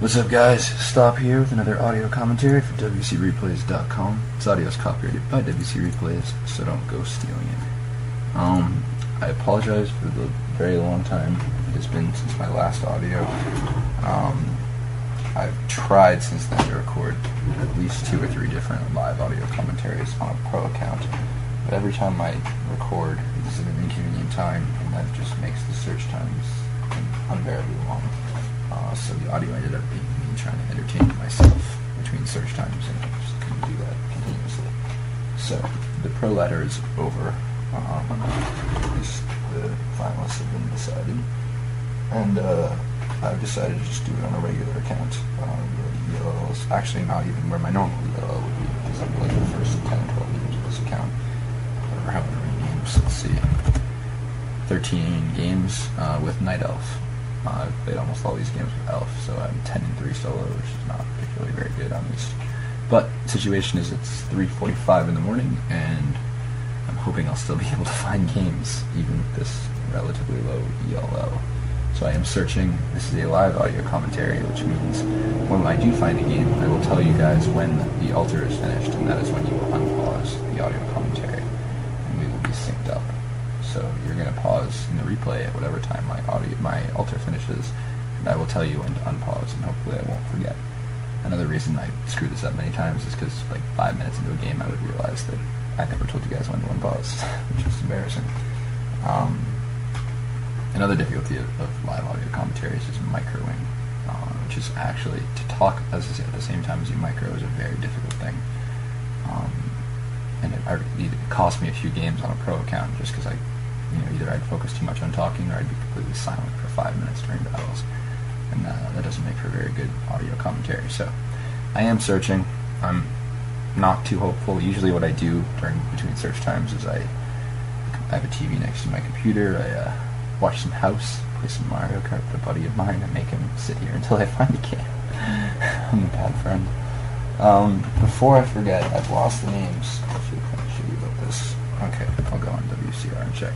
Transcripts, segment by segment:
What's up, guys? St0p here with another audio commentary for WCReplays.com. This audio is copyrighted by WC Replays, so don't go stealing it. I apologize for the very long time it has been since my last audio. I've tried since then to record at least 2 or 3 different live audio commentaries on a pro account, but every time I record, it's at an inconvenient time, and that just makes the search times unbearably long. So the audio ended up being me trying to entertain myself between search times, and I just couldn't do that continuously. So the pro ladder is over. The finalists have been decided, and I've decided to just do it on a regular account. The ELL is actually not even where my normal ELL would be, because I'm like the first 10 or 12 games of this account, or however many games. Let's see, 13 games with Night Elf. I've played almost all these games with Elf, so I'm 10-3 solo, which is not particularly very good on these. But the situation is it's 3:45 in the morning, and I'm hoping I'll still be able to find games, even with this relatively low ELL. So I am searching. This is a live audio commentary, which means when I do find a game, I will tell you guys when the altar is finished, and that is when you will unpause the audio commentary, and we will be synced up. So you're going to pause in the replay at whatever time my altar finishes, and I will tell you when to unpause, and hopefully I won't forget. Another reason I screwed this up many times is because like 5 minutes into a game I would realize that I never told you guys when to unpause, which is embarrassing. Another difficulty of live audio commentaries is microing, which is actually, to talk at the same time as you micro is a very difficult thing. And it cost me a few games on a pro account just because either I'd focus too much on talking or I'd be completely silent for 5 minutes during battles, and that doesn't make for very good audio commentary. So I am searching. I'm not too hopeful. Usually what I do between search times is I have a TV next to my computer. I watch some House, play some Mario Kart with a buddy of mine, and make him sit here until I find a game. I'm a bad friend. Before I forget, I've lost the names. I feel kind of shitty about this. Okay, I'll go on WCR and check.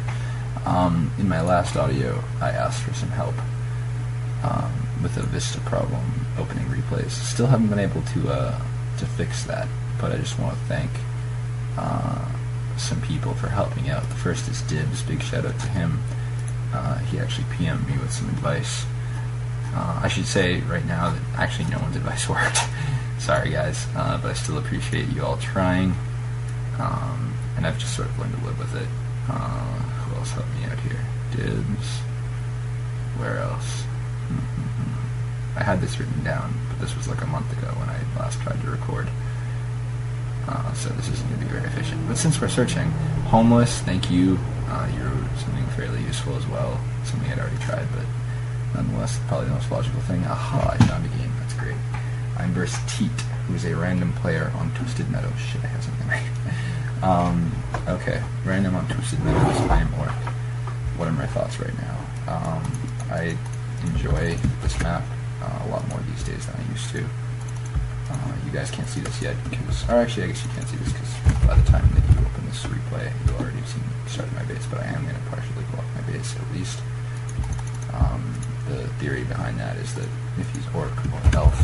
In my last audio, I asked for some help with a Vista problem opening replays. Still haven't been able to fix that, but I just want to thank some people for helping out. The first is Dibs. Big shout out to him. He actually PM'd me with some advice. I should say right now that actually no one's advice worked. Sorry guys, but I still appreciate you all trying, and I've just sort of learned to live with it. Who else helped me out here? Dibs. Where else? I had this written down, but this was like a month ago when I last tried to record, so this isn't going to be very efficient. But since we're searching, Homeless, thank you. You wrote something fairly useful as well, something I'd already tried, but nonetheless probably the most logical thing. Aha, I found a game. That's great. I'm versus Teat, who is a random player on Twisted Meadows. Shit, I have something right. Okay, random on Twisted Meadows. I am Orc. What are my thoughts right now? I enjoy this map a lot more these days than I used to. You guys can't see this yet, or actually I guess you can't see this because by the time that you open this replay, you'll already have seen me start my base, but I am going to partially block my base at least. The theory behind that is that if he's Orc or Elf,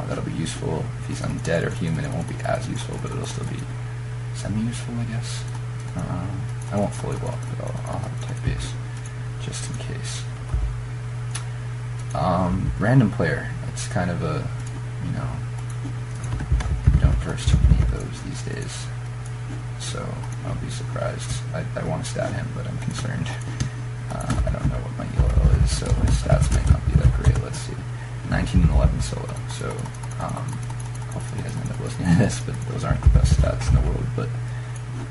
that'll be useful. If he's undead or human, it won't be as useful, but it'll still be semi-useful, I guess. I won't fully block, but I'll have a tight base, just in case. Random player, it's kind of a, you don't verse too many of those these days, so I'll be surprised. I want to stat him, but I'm concerned. I don't know what my ELL is, so his stats might not be that great. Let's see. 19 and 11 solo, so hopefully he doesn't end up listening to this, but those aren't the best stats in the world. But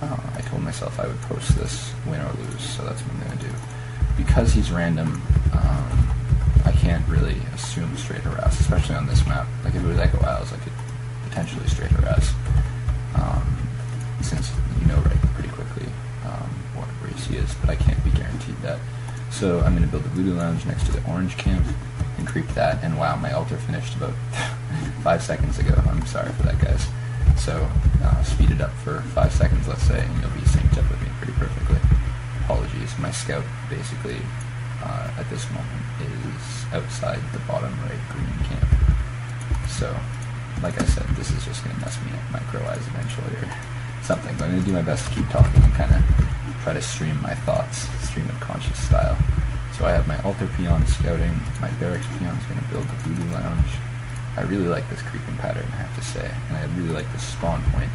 I told myself I would post this win or lose, so that's what I'm going to do. Because he's random, I can't really assume straight harass, especially on this map. Like if it was Echo Isles, I could potentially straight harass, since you know pretty quickly what race he is, but I can't be guaranteed that. So I'm going to build a Voodoo Lounge next to the Orange Camp and creep that, and wow, my altar finished about 5 seconds ago. I'm sorry for that, guys. So speed it up for 5 seconds, let's say, and you'll be synced up with me pretty perfectly. Apologies. My scout basically at this moment is outside the bottom right green camp. So, like I said, this is just going to mess me up micro-wise eventually or something, but I'm going to do my best to keep talking and kind of try to stream my thoughts, stream of conscious style. So I have my altar peon scouting, my barracks peon is going to build the voodoo lounge. I really like this creeping pattern, I have to say, and I really like this spawn point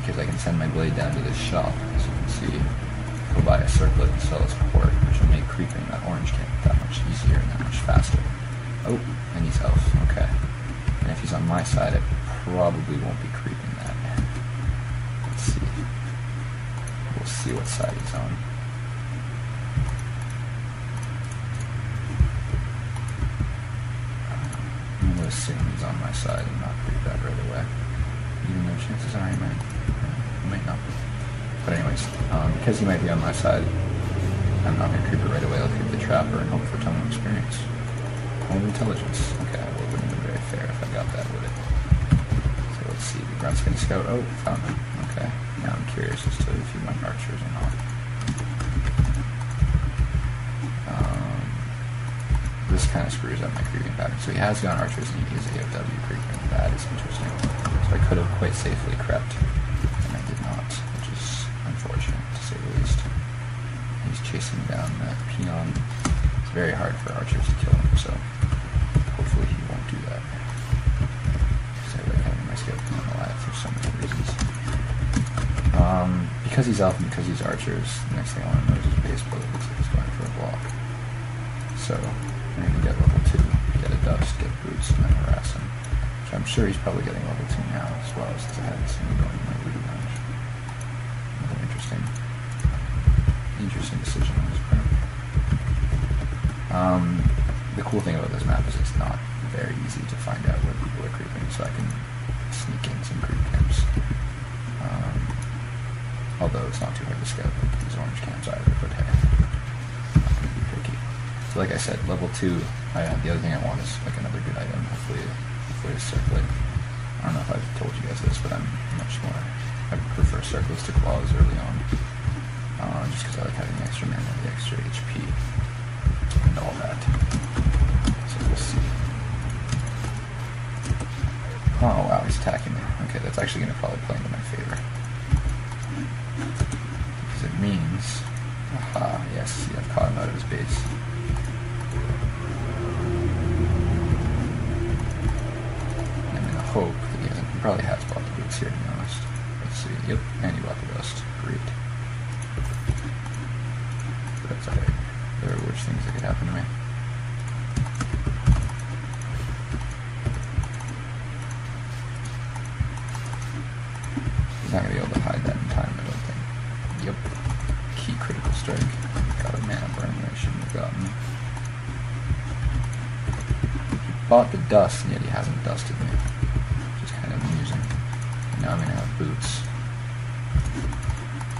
because I can send my blade down to this shop, as you can see, go buy a circlet and sell his port, which will make creeping that orange camp that much easier and that much faster. Oh, and he's elf, okay. And if he's on my side, I probably won't be creeping that. Let's see. We'll see what side he's on. I'm going to assume he's on my side and not creep that right away. Even though chances are he might not be. But anyways, because he might be on my side, I'm not going to creep it right away. I'll creep the trapper and hope for tunnel experience. Home intelligence. Okay, well, it wouldn't have been very fair if I got that, would it? So let's see. The grunt's going to scout. Oh, found him. Okay. Now I'm curious as to if he went archers or not. This kind of screws up my creeping pattern. So he has gone archers and he is AOW creeping. That is interesting. So I could have quite safely crept, and I did not, which is unfortunate to say the least. He's chasing down that peon. It's very hard for archers to kill him, so hopefully he won't do that. Because I like having my scout peon alive for so many reasons. Because he's elf and because he's archers, the next thing I want to know is his base build. It looks like he's going for a block. So I'm going to get level 2, get a dust, get boots, and then harass him. Which I'm sure he's probably getting level 2 now as well, since I haven't seen him going in my voodoo lounge. Another interesting decision on his part. The cool thing about this map is it's not very easy to find out where people are creeping, so I can sneak in some creep camps. Although it's not too hard to scout these orange camps either, but hey, not going to be tricky. So like I said, level 2, the other thing I want is like another good item, hopefully a circlet. I don't know if I've told you guys this, but I prefer circlets to claws early on, just because I like having the extra mana, the extra HP, and all that. So we'll see. Oh wow, he's attacking me. Okay, that's actually going to probably play into my favor. Because it means, aha, yes, see, I've caught him out of his base. I'm in the hope that he probably has bought the boots here, to be honest. Let's see, yep, and he bought the dust. Great. But that's alright. There are worse things that could happen to me. He's not going to be able to hide that in time, I don't think. Yep. Key critical strike. Got a mana burn that I shouldn't have gotten. He bought the dust, and yet he hasn't dusted me. Which is kind of amusing. And now I'm going to have boots.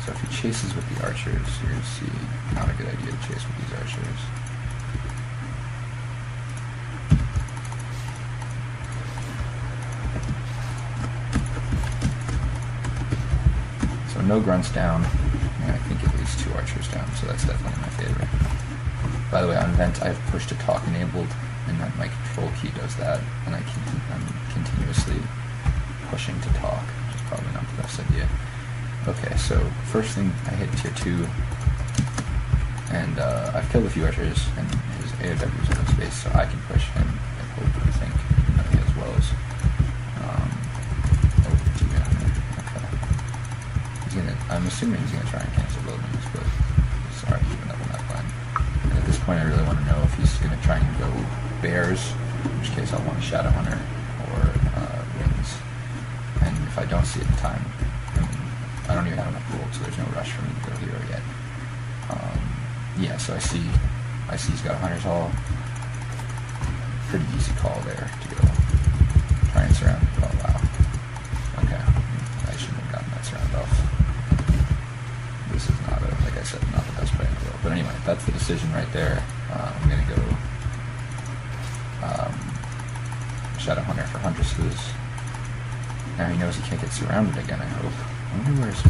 So if he chases with the archers, you're going to see not a good idea to chase with these archers. So no grunts down, and I think at least 2 archers down, so that's definitely in my favor. By the way, on Vent I have push to talk enabled, and that my control key does that, and I'm continuously pushing to talk, which is probably not the best idea. Okay, so first thing, I hit tier 2, and I've killed a few archers, and his AOW's out of space, so I can push him, I hope, I think, as well as, I'm assuming he's going to try and cancel buildings, but he's already given up on that plan. And at this point I really want to know if he's going to try and go bears, in which case I'll want a Shadow Hunter, or wings. And if I don't see it in time, I don't even have enough gold, so there's no rush for me to go hero yet. Yeah, so I see he's got a Hunter's Hall. Pretty easy call there to go try and surround him. Oh wow. Okay, I shouldn't have gotten that surround off. This is not, like I said, not the best play in the world. But anyway, that's the decision right there. I'm going to go Shadow Hunter for Huntresses. Now he knows he can't get surrounded again, I hope. I wonder where's